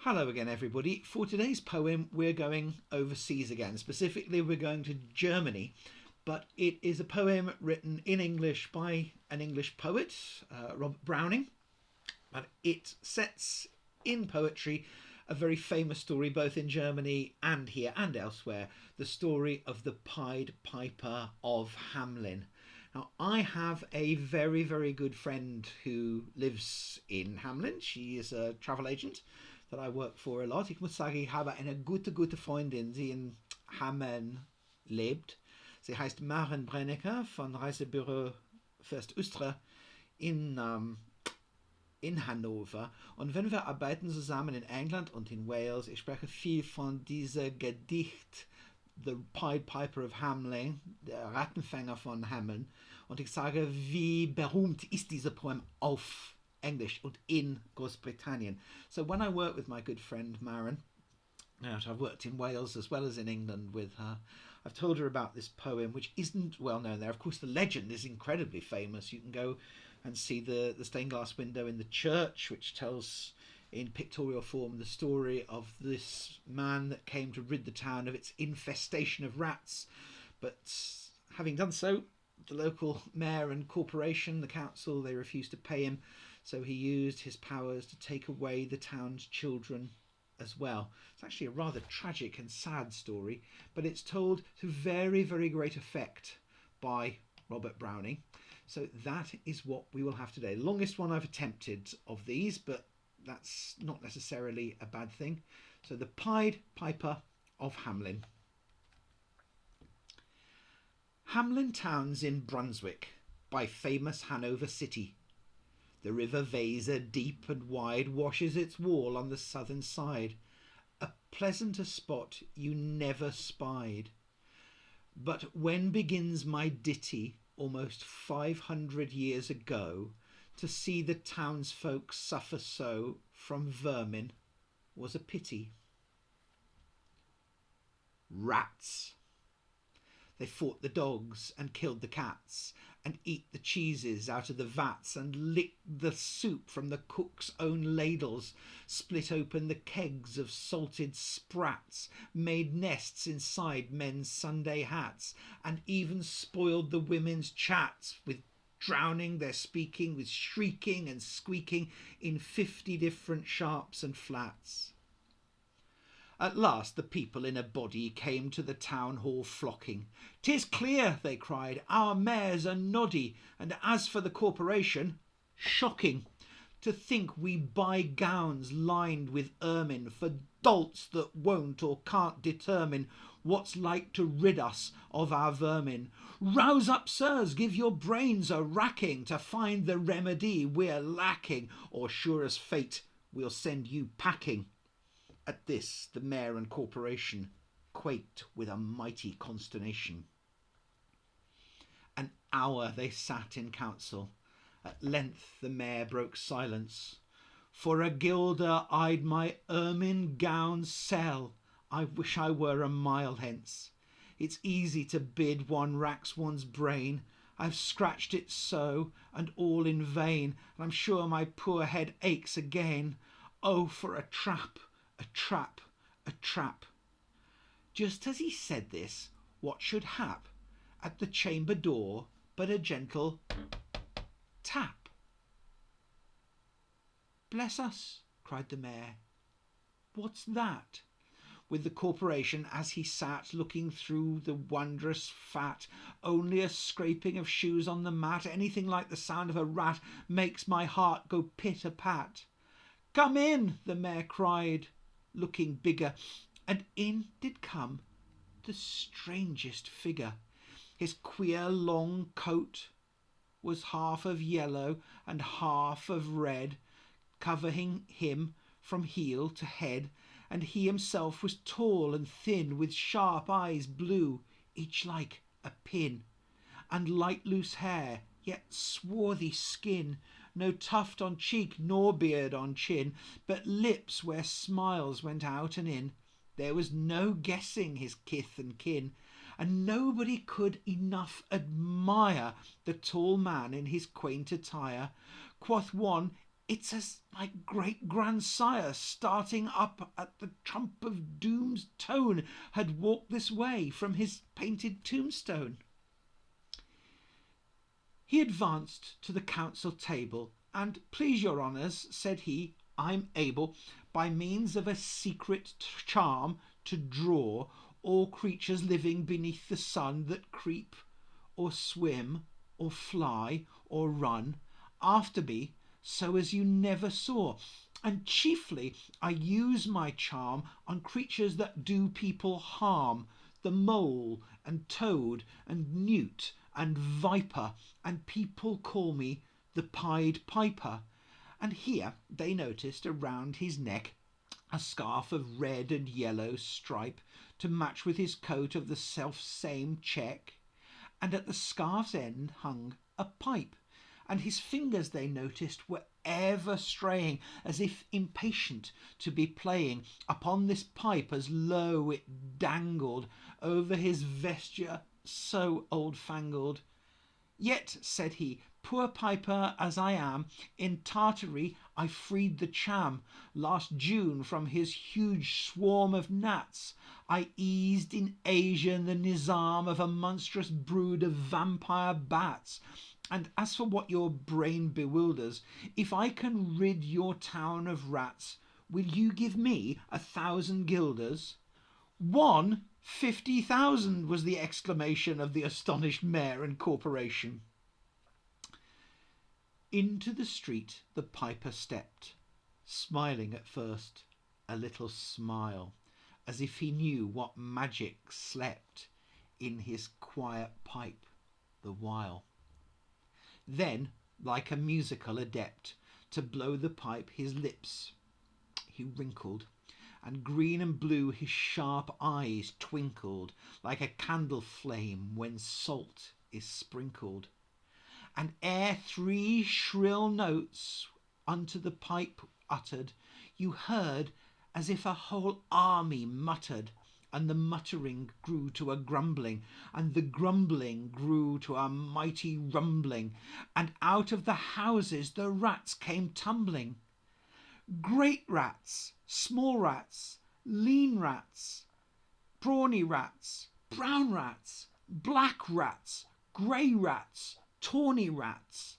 Hello again, everybody. For today's poem, we're going overseas again. Specifically, we're going to Germany, but it is a poem written in English by an English poet, Robert Browning. But it sets in poetry a very famous story, both in Germany and here and elsewhere, the story of the Pied Piper of Hamelin. Now, I have a very, very good friend who lives in Hamelin. She is a travel agent that I work for a lot. Ich muss sagen, ich habe eine gute Freundin, die in Hameln lebt. Sie heißt Maren Brennecker von Reisebüro First Östra in, in Hannover. Und wenn wir arbeiten zusammen in England und in Wales, ich spreche viel von dieser Gedicht The Pied Piper of Hamelin, der Rattenfänger von Hamelin. Und ich sage, wie berühmt ist dieser Poem auf English und in Großbritannien. So when I work with my good friend Maren, I've worked in Wales as well as in England with her, I've told her about this poem, which isn't well known there. Of course, the legend is incredibly famous. You can go and see the stained glass window in the church, which tells in pictorial form the story of this man that came to rid the town of its infestation of rats. But having done so, the local mayor and corporation, the council, they refused to pay him, so he used his powers to take away the town's children as well. It's actually a rather tragic and sad story, but it's told to very, very great effect by Robert Browning. So that is what we will have today. Longest one I've attempted of these, but that's not necessarily a bad thing. So the Pied Piper of Hamelin. Hamelin town's in Brunswick, by famous Hanover city. The river Weser, deep and wide, washes its wall on the southern side. A pleasanter spot you never spied. But when begins my ditty, almost 500 years ago, to see the townsfolk suffer so from vermin was a pity. Rats. They fought the dogs and killed the cats, and eat the cheeses out of the vats, and licked the soup from the cook's own ladles, split open the kegs of salted sprats, made nests inside men's Sunday hats, and even spoiled the women's chats with drowning their speaking, with shrieking and squeaking in 50 different sharps and flats. At last the people in a body came to the town hall flocking. "'Tis clear," they cried, "our mayors are noddy, and as for the corporation, shocking. To think we buy gowns lined with ermine for dolts that won't or can't determine what's like to rid us of our vermin. Rouse up, sirs, give your brains a racking to find the remedy we're lacking, or sure as fate we'll send you packing." At this the mayor and corporation quaked with a mighty consternation. An hour they sat in council. At length the mayor broke silence. "For a guilder I'd my ermine gown sell. I wish I were a mile hence. It's easy to bid, one racks one's brain. I've scratched it so, and all in vain, and I'm sure my poor head aches again. Oh, for a trap, a trap, a trap." Just as he said this, what should hap at the chamber door but a gentle tap? "Bless us," cried the mayor, "what's that?" With the corporation as he sat, looking through the wondrous fat. "Only a scraping of shoes on the mat. Anything like the sound of a rat makes my heart go pit-a-pat." "Come in," the mayor cried, looking bigger, and in did come the strangest figure. His queer long coat was half of yellow and half of red, covering him from heel to head, and he himself was tall and thin, with sharp eyes blue, each like a pin, and light loose hair, yet swarthy skin, no tuft on cheek nor beard on chin, but lips where smiles went out and in. There was no guessing his kith and kin, and nobody could enough admire the tall man in his quaint attire. Quoth one, It's as my great-grandsire, starting up at the trump of doom's tone, had walked this way from his painted tombstone. He advanced to the council table, and, please your honours, said he, I'm able, by means of a secret charm, to draw all creatures living beneath the sun that creep, or swim, or fly, or run after me, so as you never saw. And chiefly I use my charm on creatures that do people harm, the mole and toad and newt and viper, and people call me the Pied Piper. And here they noticed around his neck a scarf of red and yellow stripe to match with his coat of the self-same check, and at the scarf's end hung a pipe, and his fingers, they noticed, were ever straying, as if impatient to be playing upon this pipe, as low it dangled over his vesture so old-fangled. Yet, said he, poor piper as I am, in Tartary I freed the cham. Last June from his huge swarm of gnats I eased in Asia the nizam of a monstrous brood of vampire bats. And as for what your brain bewilders, if I can rid your town of rats, will you give me 1,000 guilders? 50,000 was the exclamation of the astonished mayor and corporation. Into the street the piper stepped, smiling at first, a little smile, as if he knew what magic slept in his quiet pipe the while. Then, like a musical adept, to blow the pipe his lips he wrinkled, and green and blue his sharp eyes twinkled, like a candle flame when salt is sprinkled. And ere 3 shrill notes unto the pipe uttered, you heard as if a whole army muttered, and the muttering grew to a grumbling, and the grumbling grew to a mighty rumbling, and out of the houses the rats came tumbling. Great rats, small rats, lean rats, brawny rats, brown rats, black rats, grey rats, tawny rats,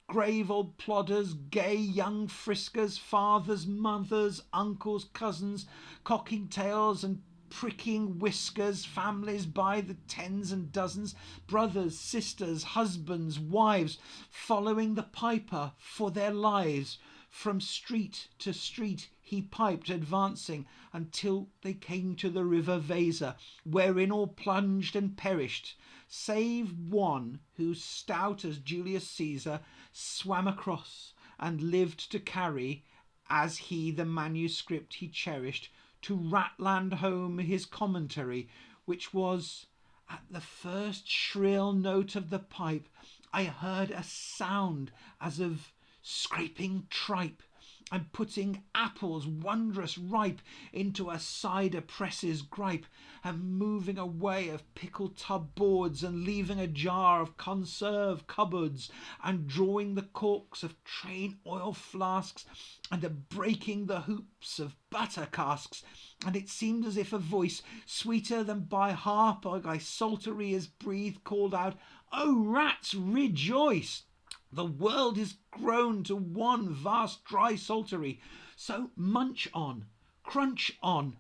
grave old plodders, gay young friskers, fathers, mothers, uncles, cousins, cocking tails and pricking whiskers, families by the tens and dozens, brothers, sisters, husbands, wives, following the piper for their lives. From street to street he piped, advancing until they came to the river Weser, wherein all plunged and perished, save one who, stout as Julius Caesar, swam across and lived to carry, as he the manuscript he cherished, to Ratland home his commentary, which was, at the first shrill note of the pipe, I heard a sound as of scraping tripe, and putting apples wondrous ripe into a cider press's gripe, and moving away of pickle tub boards, and leaving a jar of conserve cupboards, and drawing the corks of train oil flasks, and a breaking the hoops of butter casks. And it seemed as if a voice, sweeter than by harp or by psaltery is breathed, called out, "O rats, rejoice! The world is grown to one vast dry psaltery. So munch on, crunch on,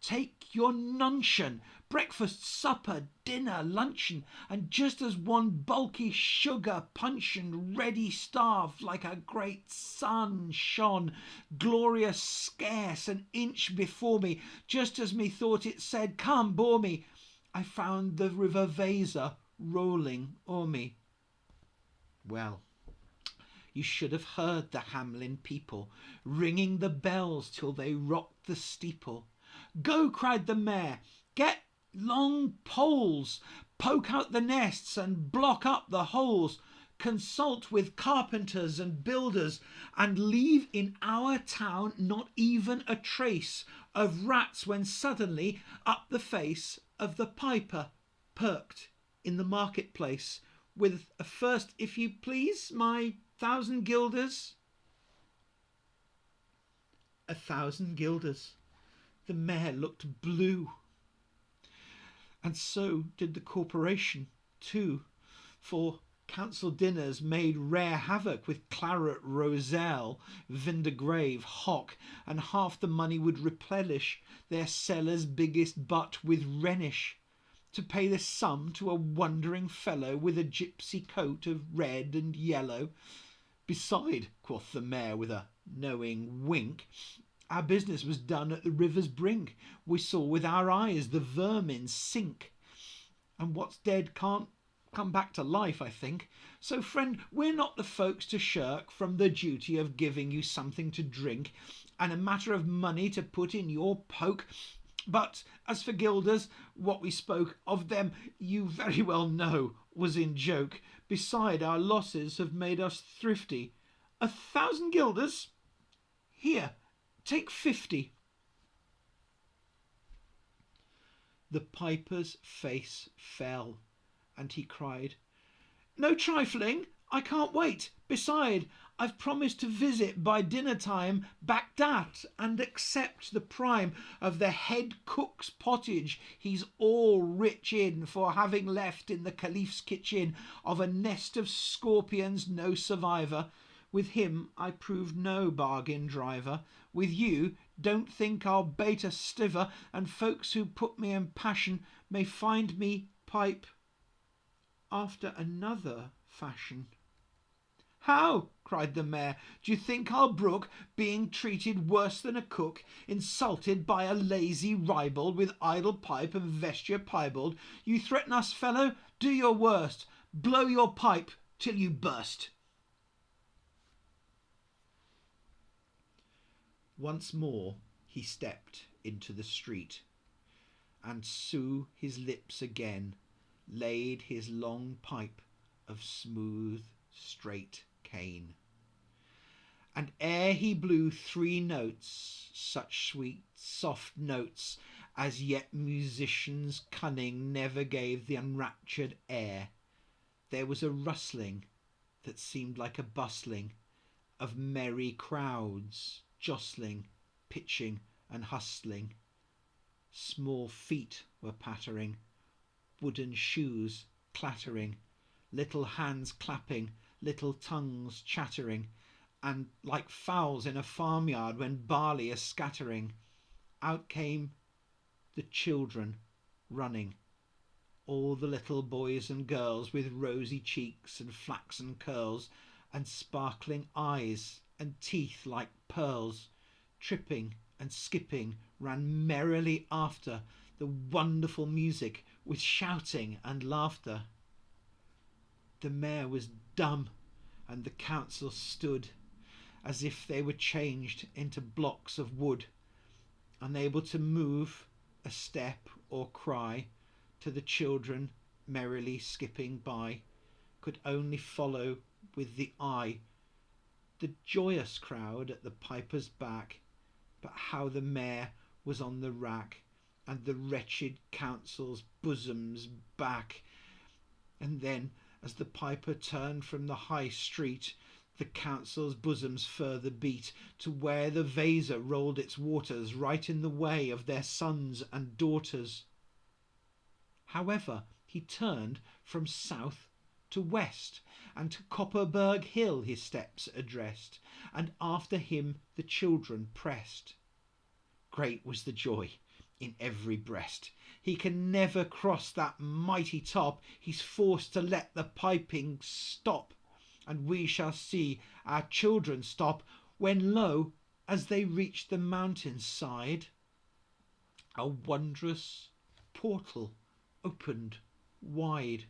take your nuncheon, breakfast, supper, dinner, luncheon, and just as one bulky sugar puncheon, ready starved like a great sun shone, glorious scarce an inch before me, just as methought it said, come, bore me, I found the river Weser rolling o'er me." Well, you should have heard the Hamelin people ringing the bells till they rocked the steeple. "Go," cried the mayor, "get long poles, poke out the nests and block up the holes, consult with carpenters and builders, and leave in our town not even a trace of rats," when suddenly up the face of the piper perked in the marketplace, with a first, "If you please, my 1,000 guilders." 1,000 guilders. The mayor looked blue. And so did the corporation too, for council dinners made rare havoc with claret, roselle, vindegrave, hock, and half the money would replenish their cellar's biggest butt with Rhenish, to pay this sum to a wondering fellow with a gypsy coat of red and yellow. Beside, quoth the mayor with a knowing wink, our business was done at the river's brink. We saw with our eyes the vermin sink. And what's dead can't come back to life, I think. So, friend, we're not the folks to shirk from the duty of giving you something to drink and a matter of money to put in your poke. But as for guilders, what we spoke of them, you very well know, was in joke. Beside, our losses have made us thrifty. 1,000 guilders? Here, take 50. The piper's face fell, and he cried, No trifling, I can't wait. Beside, I've promised to visit by dinner time Baghdad and accept the prime of the head cook's pottage he's all rich in for having left in the caliph's kitchen of a nest of scorpions no survivor. With him I proved no bargain driver. With you don't think I'll bait a stiver, and folks who put me in passion may find me pipe after another fashion. How? Cried the mayor. Do you think I'll brook being treated worse than a cook, insulted by a lazy ribald with idle pipe and vesture piebald? You threaten us, fellow? Do your worst. Blow your pipe till you burst. Once more he stepped into the street, and to his lips again laid his long pipe of smooth, straight cane. And ere he blew 3 notes, such sweet, soft notes as yet musician's cunning never gave the enraptured air, there was a rustling that seemed like a bustling of merry crowds, jostling, pitching and hustling. Small feet were pattering, wooden shoes clattering, little hands clapping, little tongues chattering, and like fowls in a farmyard when barley is scattering, out came the children running, all the little boys and girls with rosy cheeks and flaxen curls and sparkling eyes and teeth like pearls, tripping and skipping, ran merrily after the wonderful music with shouting and laughter. The mayor was dumb, and the council stood as if they were changed into blocks of wood, unable to move a step or cry to the children merrily skipping by, could only follow with the eye the joyous crowd at the piper's back, but how the mayor was on the rack, and the wretched council's bosoms back. And then, as the piper turned from the high street, the council's bosoms further beat, to where the Weser rolled its waters right in the way of their sons and daughters. However, he turned from south to west, and to Copperberg Hill his steps addressed, and after him the children pressed. Great was the joy in every breast. He can never cross that mighty top. He's forced to let the piping stop, and we shall see our children stop, when lo, as they reach the mountain's side, a wondrous portal opened wide,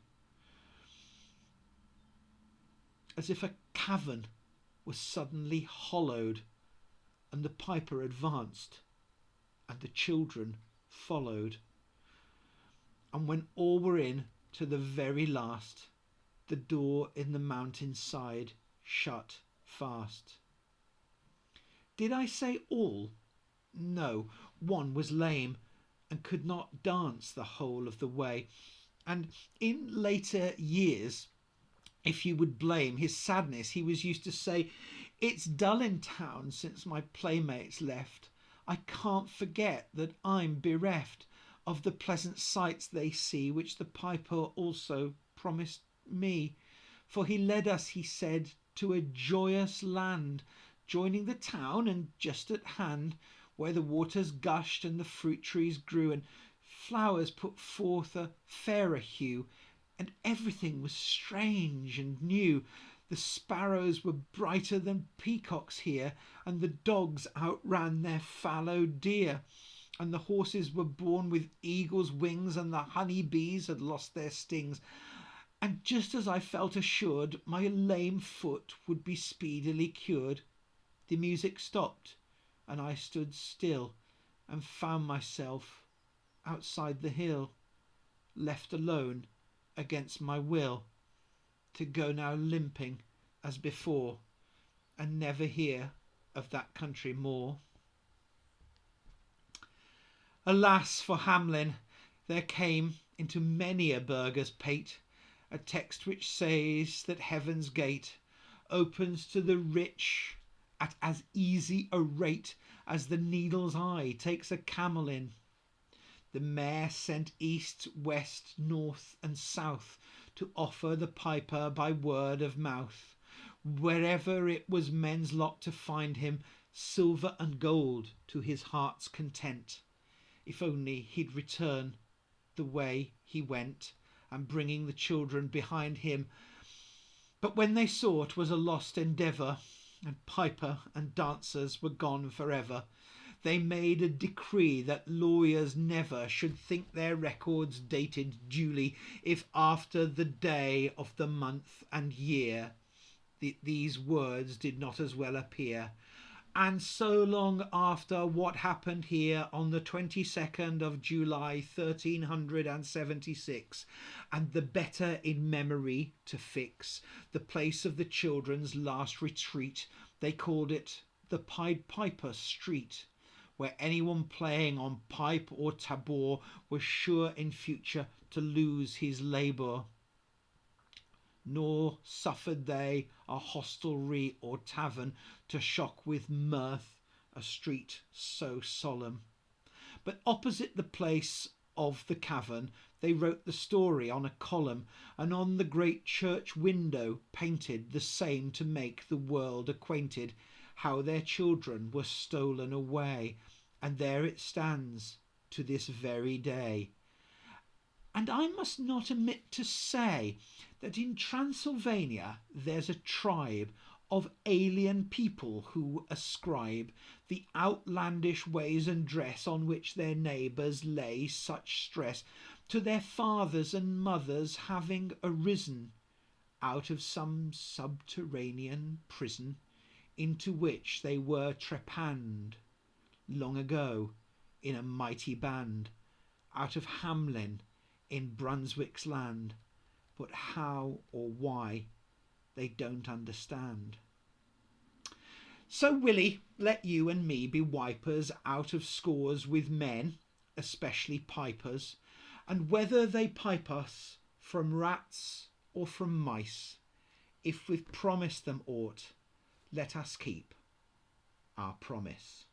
as if a cavern was suddenly hollowed, and the piper advanced, and the children followed. And when all were in to the very last, the door in the mountain side shut fast. Did I say all? No, one was lame and could not dance the whole of the way, and in later years, if you would blame his sadness, he was used to say, It's dull in town since my playmates left. I can't forget that I'm bereft of the pleasant sights they see, which the piper also promised me. For he led us, he said, to a joyous land, joining the town and just at hand, where the waters gushed and the fruit trees grew, and flowers put forth a fairer hue, and everything was strange and new. The sparrows were brighter than peacocks here, and the dogs outran their fallow deer, and the horses were born with eagle's wings, and the honey bees had lost their stings. And just as I felt assured my lame foot would be speedily cured, the music stopped, and I stood still, and found myself outside the hill, left alone against my will, to go now limping as before, and never hear of that country more. Alas for Hamelin, there came into many a burgher's pate a text which says that heaven's gate opens to the rich at as easy a rate as the needle's eye takes a camel in. The mayor sent east, west, north and south to offer the piper by word of mouth, wherever it was men's lot to find him, silver and gold to his heart's content, if only he'd return the way he went, and bringing the children behind him. But when they saw 'twas a lost endeavour, and piper and dancers were gone forever, they made a decree that lawyers never should think their records dated duly, if after the day of the month and year these words did not as well appear. And so long after what happened here on the 22nd of July 1376, and the better in memory to fix the place of the children's last retreat, they called it the Pied Piper Street, where anyone playing on pipe or tabor was sure in future to lose his labour. Nor suffered they a hostelry or tavern to shock with mirth a street so solemn. But opposite the place of the cavern they wrote the story on a column, and on the great church window painted the same, to make the world acquainted how their children were stolen away, and there it stands to this very day. And I must not omit to say that in Transylvania there's a tribe of alien people who ascribe the outlandish ways and dress on which their neighbours lay such stress to their fathers and mothers having arisen out of some subterranean prison into which they were trepanned long ago in a mighty band out of Hamelin in Brunswick's land, but how or why they don't understand. So Willie, let you and me be wipers out of scores with men, especially pipers, and whether they pipe us from rats or from mice, if we've promised them aught, let us keep our promise.